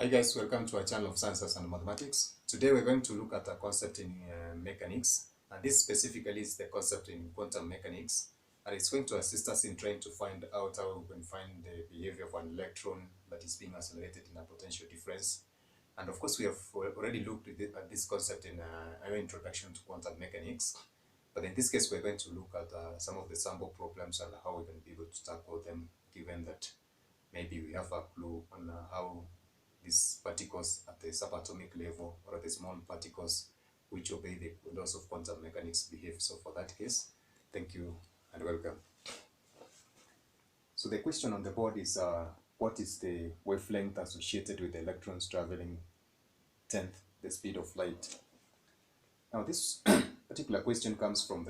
Hi guys, welcome to our channel of Sciences and Mathematics. Today we're going to look at a concept in mechanics, and this specifically is the concept in quantum mechanics, and it's going to assist us in trying to find out how we can find the behavior of an electron that is being accelerated in a potential difference. And of course we have already looked at this concept in our introduction to quantum mechanics, but in this case we're going to look at some of the sample problems and how we can be able to tackle them, given that maybe we have a clue on how these particles at the subatomic level or the small particles which obey the laws of quantum mechanics behave. So for that case, thank you and welcome. So the question on the board is what is the wavelength associated with electrons traveling 10th the speed of light? Now this particular question comes from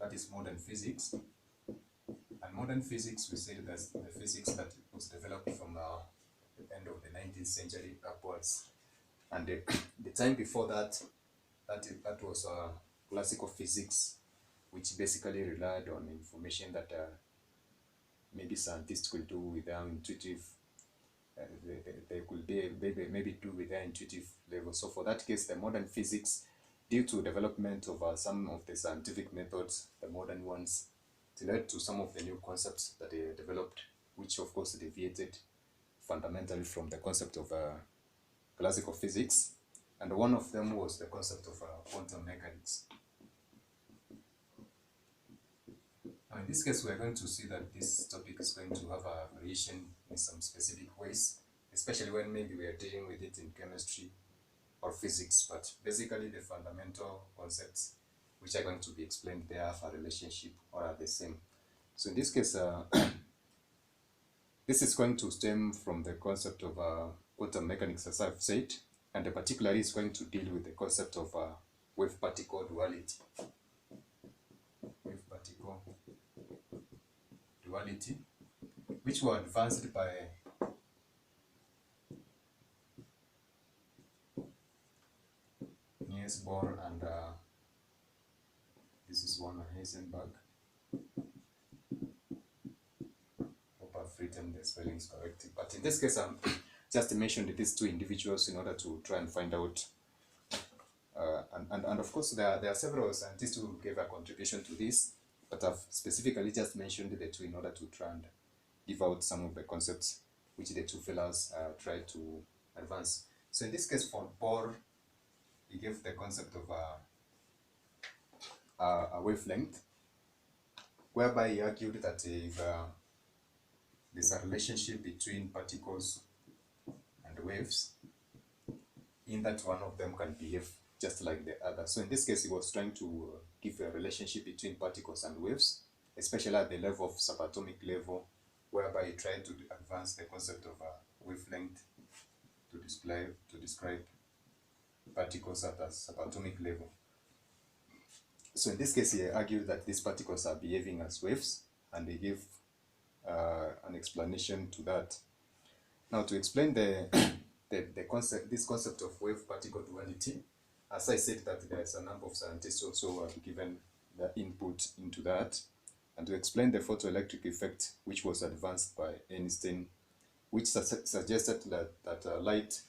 that is modern physics. And modern physics, we say that's the physics that was developed from the end of the 19th century upwards. And the time before that was classical physics, which basically relied on information that maybe scientists could do with their intuitive, they could be maybe do with their intuitive level. So for that case, the modern physics, due to development of some of the scientific methods, the modern ones, it led to some of the new concepts that they developed, which of course deviated fundamentally from the concept of classical physics. And one of them was the concept of quantum mechanics. Now in this case, we're going to see that this topic is going to have a variation in some specific ways, especially when maybe we are dealing with it in chemistry or physics, but basically the fundamental concepts which are going to be explained there have a relationship or are the same. So in this case, this is going to stem from the concept of quantum mechanics, as I've said, and particularly is going to deal with the concept of wave-particle duality. Wave-particle duality, which were advanced by Niels Bohr and this is Werner Heisenberg. Hope I've written the spellings correctly, but in this case I'm just mentioned these two individuals in order to try and find out and of course there are several scientists who gave a contribution to this, but I've specifically just mentioned the two in order to try and give out some of the concepts which the two fellows tried to advance. So in this case, for Bohr, he gave the concept of a wavelength, whereby he argued that if there's a relationship between particles and waves, in that one of them can behave just like the other. So in this case, he was trying to give a relationship between particles and waves, especially at the level of subatomic level, whereby he tried to advance the concept of a wavelength to describe particles at a subatomic level. So in this case, he argued that these particles are behaving as waves, and he gave an explanation to that. Now, to explain this concept of wave-particle duality, as I said, that there's a number of scientists also have given their input into that, and to explain the photoelectric effect, which was advanced by Einstein, which suggested that light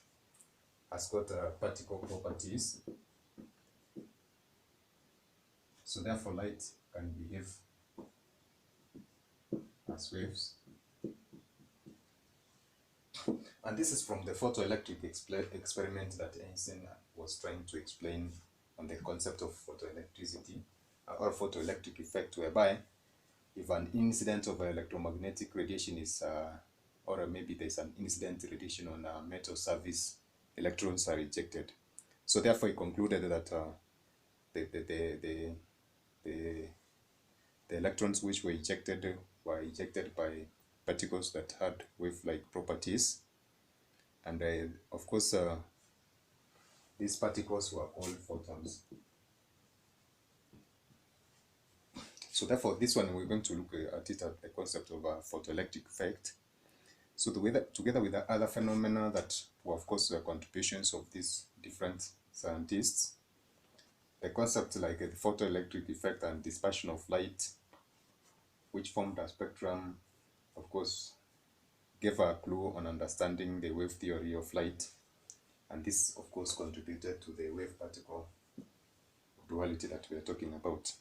has got particle properties. So therefore, light can behave as waves. And this is from the photoelectric experiment that Einstein was trying to explain on the concept of photoelectricity or photoelectric effect, whereby if an incident of electromagnetic radiation is, or maybe there's an incident radiation on a metal surface, electrons are ejected. So therefore, he concluded that the electrons which were ejected by particles that had wave-like properties, and of course these particles were called photons. So therefore, this one we're going to look at it at the concept of a photoelectric effect. So together with the other phenomena that were of course the contributions of these different scientists, the concept like the photoelectric effect and dispersion of light, which formed a spectrum, of course, gave a clue on understanding the wave theory of light, and this of course contributed to the wave particle duality that we are talking about.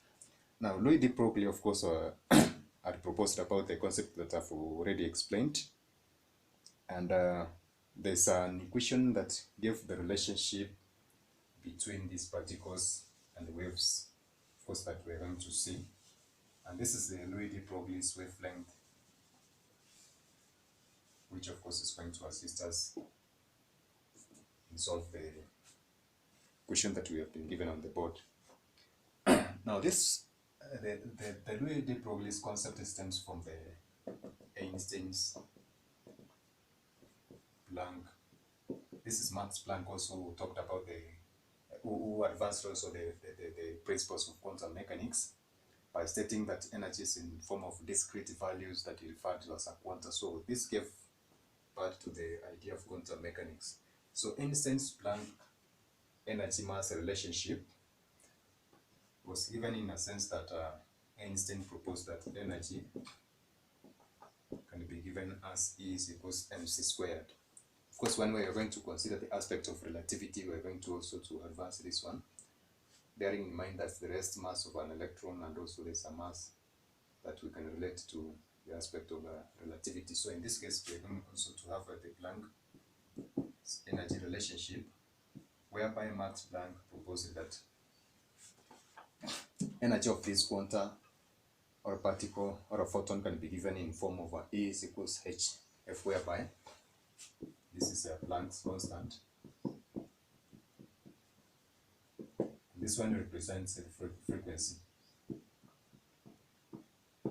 Now Louis de Broglie of course had proposed about the concept that I've already explained, and there's an equation that gave the relationship between these particles and the waves, of course, that we're going to see. And this is the Louis de Broglie's wavelength, which of course is going to assist us in solve the question that we have been given on the board. Now this, the Louis de Broglie's concept stems from the Einstein's Planck. This is Max Planck also, who talked about who advanced also the principles of quantum mechanics by stating that energy is in form of discrete values that he referred to as a quanta. So this gave birth to the idea of quantum mechanics. So Einstein's Planck energy mass relationship was given in a sense that Einstein proposed that energy can be given as E is equals mc squared. Of course, when we are going to consider the aspect of relativity, we are going to also to advance this one, bearing in mind that the rest mass of an electron, and also there's a mass that we can relate to the aspect of relativity. So in this case, we are going also to have the Planck energy relationship, whereby Max Planck proposed that energy of this quanta or a particle or a photon can be given in form of E is equals hf, whereby this is a Planck's constant. This one represents the frequency.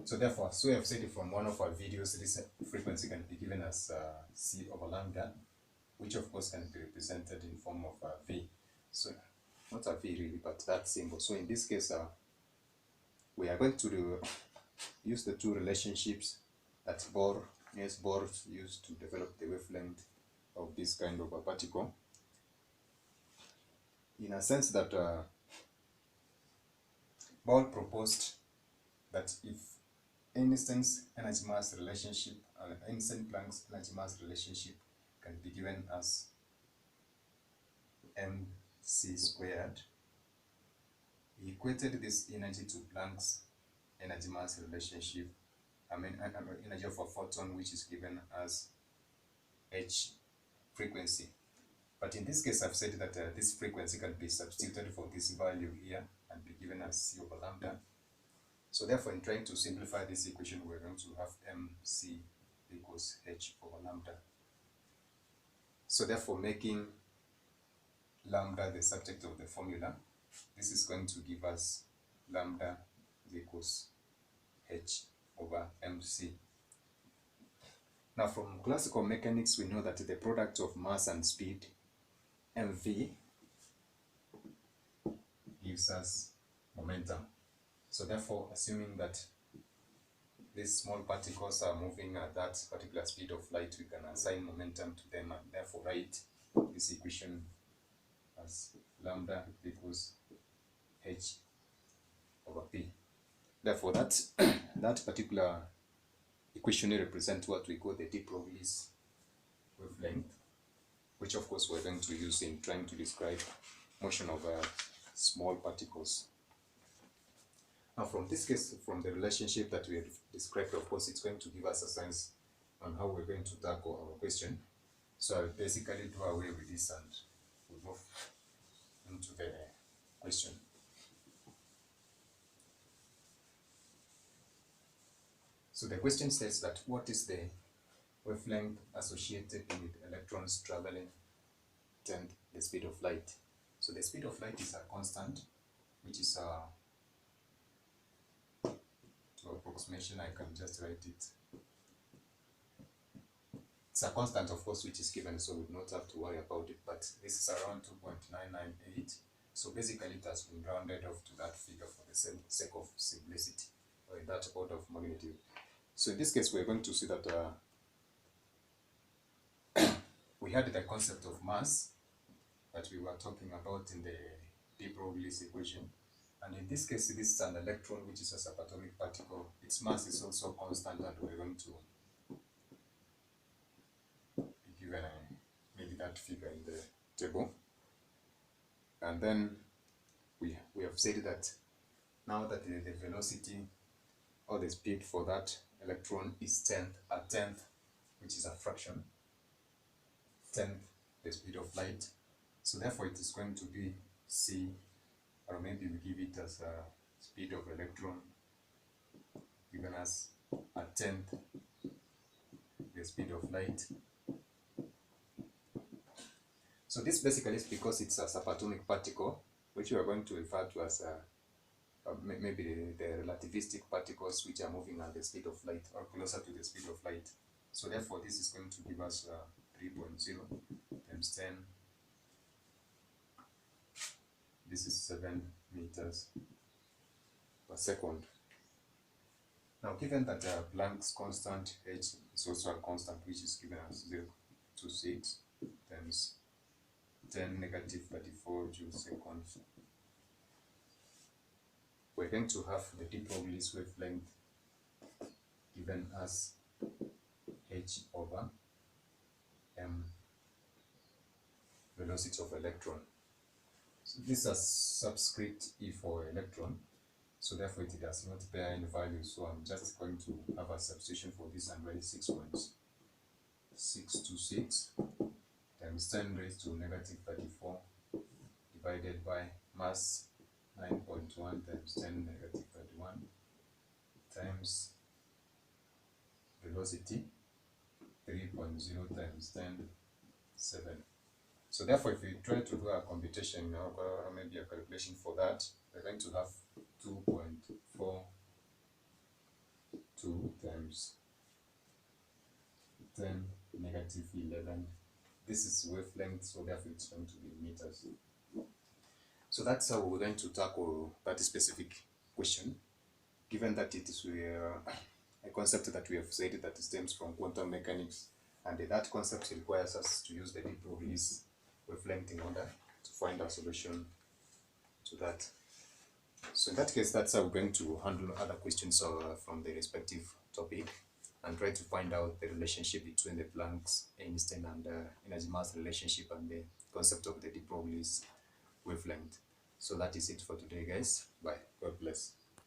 So therefore, as we have said from one of our videos, this frequency can be given as c over lambda, which of course can be represented in form of v. So not a v really, but that symbol. So in this case, we are going to use the two relationships that Bohr used to develop the wavelength of this kind of a particle, in a sense that Bohr proposed that if Einstein's energy mass relationship, Einstein-Planck's energy mass relationship can be given as mc squared, he equated this energy to Planck's energy mass relationship, energy of a photon, which is given as h frequency. But in this case, I've said that this frequency can be substituted for this value here and be given as c over lambda. So therefore, in trying to simplify this equation, we're going to have mc equals h over lambda. So therefore, making lambda the subject of the formula, this is going to give us lambda equals h over mc. Now from classical mechanics, we know that the product of mass and speed, mv, gives us momentum. So therefore, assuming that these small particles are moving at that particular speed of light, we can assign momentum to them and therefore write this equation as lambda equals h over p. Therefore, that particular equation represents what we call the de Broglie's wavelength, which of course we're going to use in trying to describe motion of small particles. Now from this case, from the relationship that we have described, of course, it's going to give us a sense on how we're going to tackle our question. So I'll basically do away with this and we'll move into the question. So the question says that what is the wavelength associated with electrons traveling at the speed of light? So the speed of light is a constant, which is to approximation, I can just write it. It's a constant, of course, which is given, so we do not have to worry about it, but this is around 2.998. So basically it has been rounded off to that figure for the sake of simplicity, or in that order of magnitude. So in this case, we're going to see that we had the concept of mass that we were talking about in the de Broglie's equation. And in this case, this is an electron, which is a subatomic particle. Its mass is also constant, and we're going to that figure in the table. And then we have said that now that the velocity or the speed for that electron is a tenth, which is a fraction, tenth the speed of light. So therefore it is going to be c, or maybe we give it as a speed of electron given as a tenth the speed of light. So this basically is because it's a subatomic particle, which we are going to refer to as maybe the relativistic particles which are moving at the speed of light or closer to the speed of light. So therefore this is going to give us 3.0 times 10. This is 7 meters per second. Now given that Planck's constant h is also a constant which is given as 0.26 times 10 negative 34 joules seconds, we're going to have the de Broglie's wavelength given as h over m, velocity of electron. So this is a subscript e for electron, so therefore it does not bear any value, so I'm just going to have a substitution for this and write 6.626 times 10 raised to negative 34 divided by mass 9.1 times 10 negative 31 times velocity 3.0 times 10 7. So therefore if we try to do a computation or maybe a calculation for that, we're going to have 2.42 times 10 negative 11. This is wavelength, so therefore it's going to be meters. So that's how we're going to tackle that specific question, given that it is a concept that we have said that stems from quantum mechanics, and that concept requires us to use the de Broglie's wavelength in order to find a solution to that. So in that case, that's how we're going to handle other questions from the respective topic and try to find out the relationship between the Planck's, Einstein, and energy mass relationship and the concept of the de Broglie's wavelength. So that is it for today, guys. Bye. God bless.